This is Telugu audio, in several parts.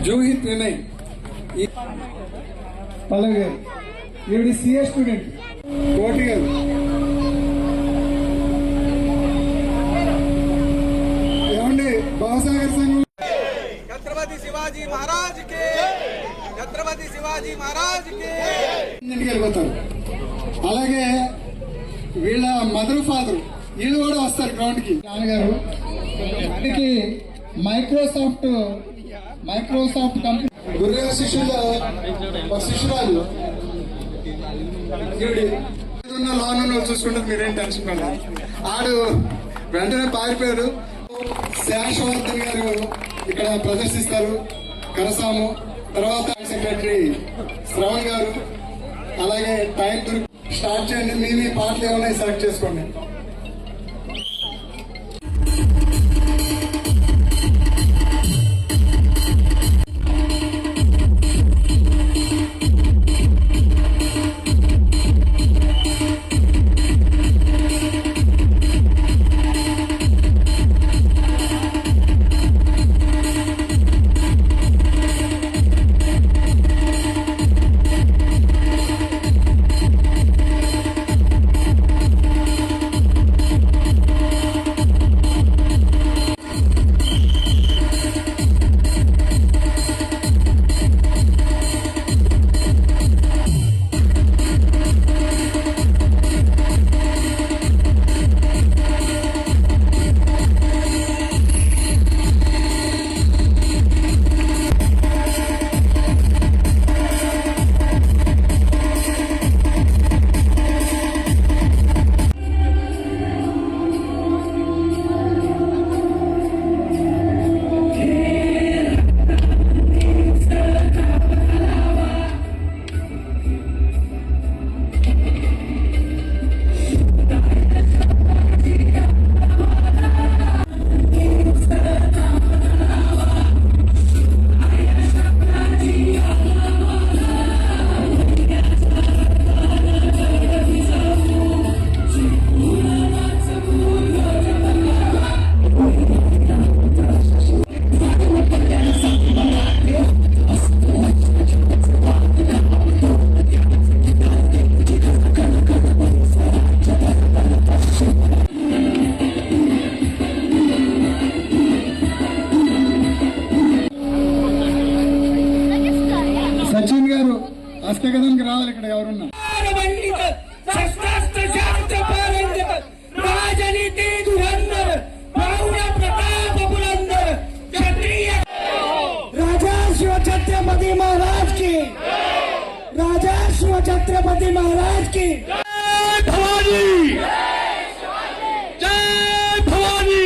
జూహిత్ వినయ్ పల్లవి గారు, ఈవిడ సిఏ స్టూడెంట్. కోటి గారు, ఏమండి బావసాగర్ సంఘం. ఛత్రపతి శివాజీ మహారాజ్ కి, ఛత్రపతి శివాజీ మహారాజ్ కి. ఇంటికి వెళ్ళిపోతారు. అలాగే వీళ్ళ మదర్ ఫాదర్ వీళ్ళు కూడా వస్తారు గ్రౌండ్ కి. నాన్నగారు మైక్రోసాఫ్ట్ కంపెనీ గురుగారి శిష్యుల్లో ఒక శిష్యురాలు లోన్ చూసుకుంటారు. మీరేం టెన్షన్ పడలేదు. ఆడు వెంటనే పారిపోయారు. శేషవర్ధన్ గారు ఇక్కడ ప్రదర్శిస్తారు కరసాము. తర్వాత సెక్రటరీ శ్రవణ్ గారు. అలాగే టైం స్టార్ట్ చేయండి. మీ పాటలు ఏమైనా సెలెక్ట్ చేసుకోండి. సచిన్ గారు హస్తగదానికి రావాలి. ఇక్కడ ఎవరున్నా छत्रपति महाराज की, राजा शिव छत्रपति महाराज की जय भवानी, जय भवानी,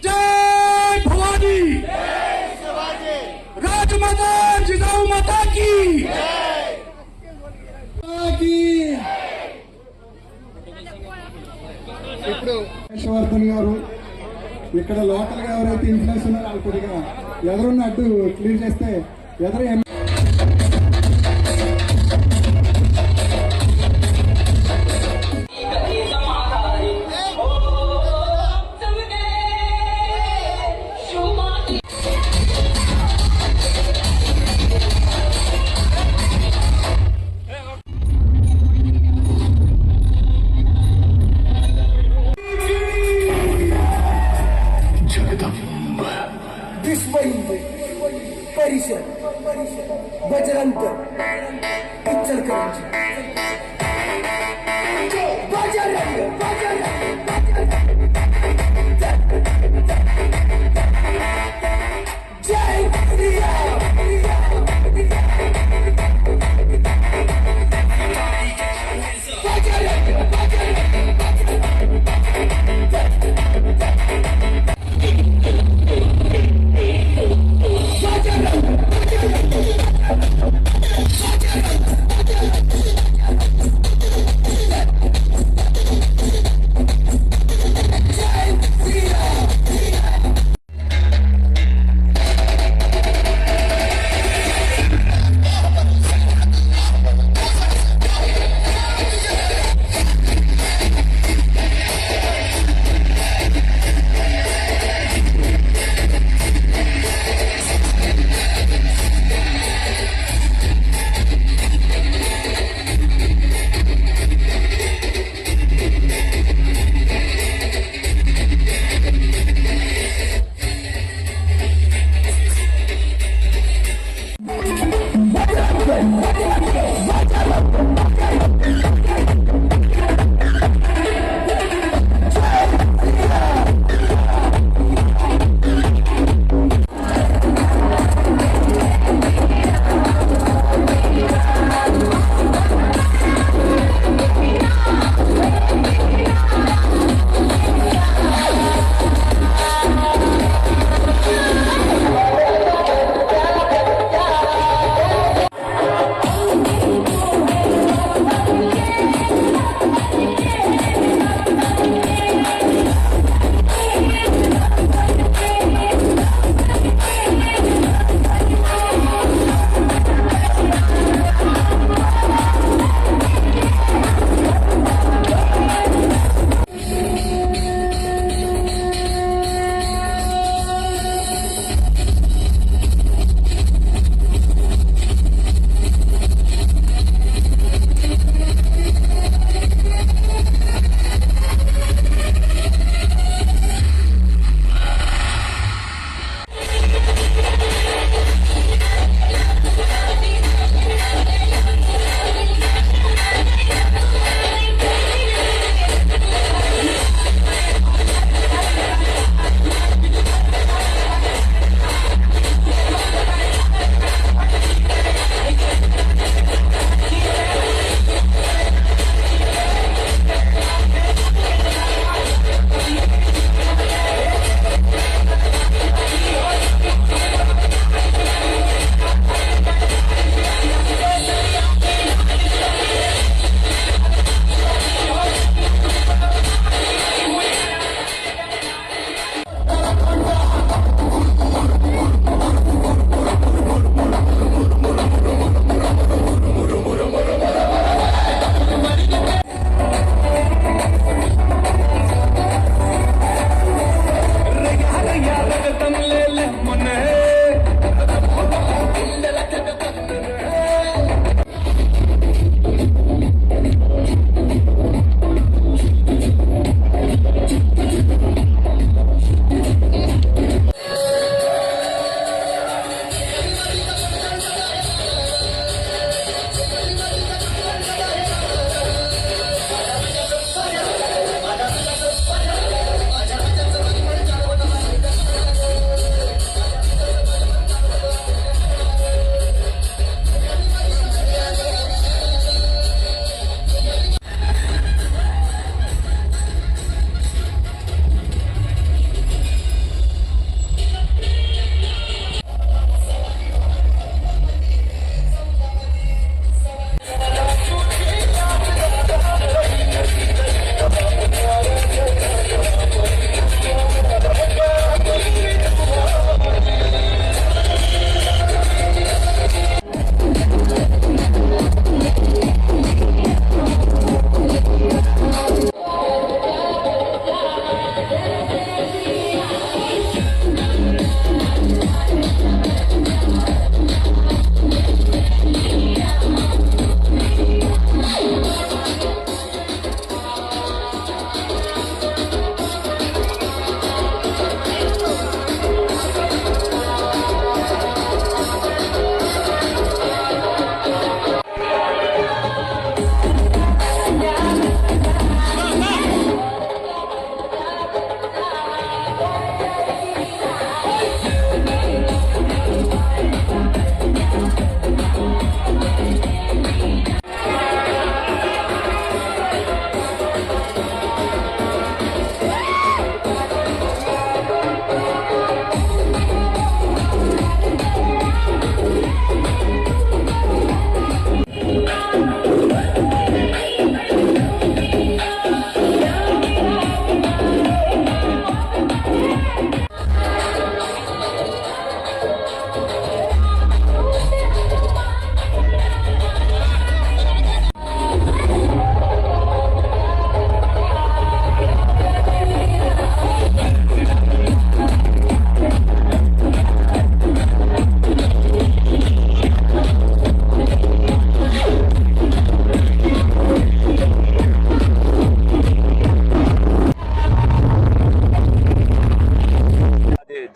जय भवानी, राजमाता जिजाऊ माता की. ఇప్పుడు హర్షవర్ధన్ గారు ఇక్కడ లోకల్ గా ఎవరైతే ఇన్ఫ్లుయెన్స్ ఉన్నారో వాళ్ళు కొద్దిగా ఎదురున్న అడ్డు క్లియర్ చేస్తే ఎదురు परिषद बजरंग इचलकरंजी बजरंग जय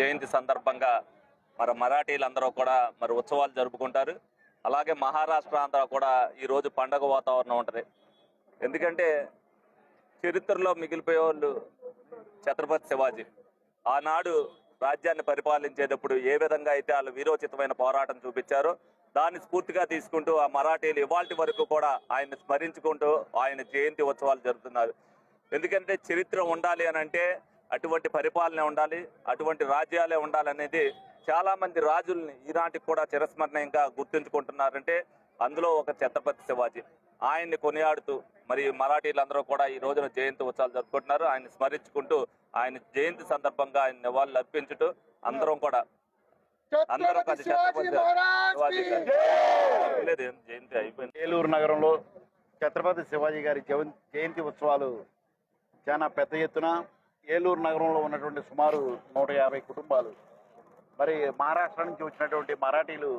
జయంతి సందర్భంగా మరి మరాఠీలందరూ కూడా మరి ఉత్సవాలు జరుపుకుంటారు. అలాగే మహారాష్ట్ర అంతా కూడా ఈరోజు పండగ వాతావరణం ఉంటుంది. ఎందుకంటే చరిత్రలో మిగిలిపోయే వాళ్ళు ఛత్రపతి శివాజీ. ఆనాడు రాజ్యాన్ని పరిపాలించేటప్పుడు ఏ విధంగా అయితే వాళ్ళు వీరోచితమైన పోరాటం చూపించారో దాన్ని స్ఫూర్తిగా తీసుకుంటూ ఆ మరాఠీలు ఇవాల్టి వరకు కూడా ఆయన్ని స్మరించుకుంటూ ఆయన జయంతి ఉత్సవాలు జరుపుతున్నారు. ఎందుకంటే చరిత్ర ఉండాలి అని అంటే అటువంటి పరిపాలన ఉండాలి, అటువంటి రాజ్యాలే ఉండాలనేది చాలా మంది రాజుల్ని ఈనాటికి కూడా చిరస్మరణీయంగా గుర్తుంచుకుంటున్నారంటే అందులో ఒక ఛత్రపతి శివాజీ. ఆయన్ని కొనియాడుతూ మరి మరాఠీలందరూ కూడా ఈ రోజున జయంతి ఉత్సవాలు జరుపుకుంటున్నారు. ఆయన స్మరించుకుంటూ ఆయన జయంతి సందర్భంగా ఆయన నివాళులు అర్పించుతూ అందరం కూడా జయంతి అయిపోయింది. ఏలూరు నగరంలో ఛత్రపతి శివాజీ గారి జయంతి ఉత్సవాలు చాలా పెద్ద ఎత్తున ఏలూరు నగరంలో ఉన్నటువంటి సుమారు 150 కుటుంబాలు మరి మహారాష్ట్ర నుంచి వచ్చినటువంటి మరాఠీలు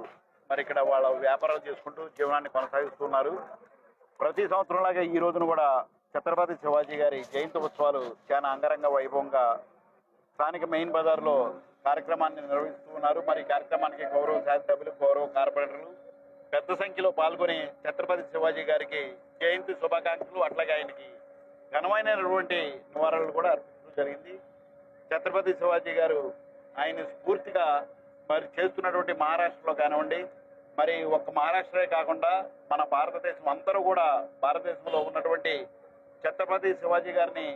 మరి ఇక్కడ వాళ్ళ వ్యాపారాలు చేసుకుంటూ జీవనాన్ని కొనసాగిస్తున్నారు. ప్రతి సంవత్సరంలాగా ఈ రోజున కూడా ఛత్రపతి శివాజీ గారి జయంతి ఉత్సవాలు చాలా అంగరంగ వైభవంగా స్థానిక మెయిన్ బజార్లో కార్యక్రమాన్ని నిర్వహిస్తూ ఉన్నారు. మరి ఈ కార్యక్రమానికి గౌరవ శాసనసభ్యులు, గౌరవ కార్పొరేటర్లు పెద్ద సంఖ్యలో పాల్గొని ఛత్రపతి శివాజీ గారికి జయంతి శుభాకాంక్షలు అట్లాగే ఆయనకి ఘనమైనటువంటి నివారణలు కూడా అర్పించడం జరిగింది. ఛత్రపతి శివాజీ గారు ఆయన స్ఫూర్తిగా మరి చేస్తున్నటువంటి మహారాష్ట్రలో కానివ్వండి, మరి ఒక్క మహారాష్ట్రే కాకుండా మన భారతదేశం అందరూ కూడా భారతదేశంలో ఉన్నటువంటి ఛత్రపతి శివాజీ గారిని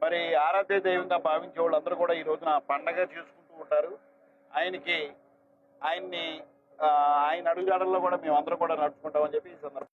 మరి ఆరాధ్య దైవంగా భావించే వాళ్ళందరూ కూడా ఈ రోజున పండగ చేసుకుంటూ ఉంటారు. ఆయన్ని ఆయన అడుగుజాడల్లో కూడా మేము అందరూ కూడా నడుచుకుంటామని చెప్పి ఈ సందర్భంగా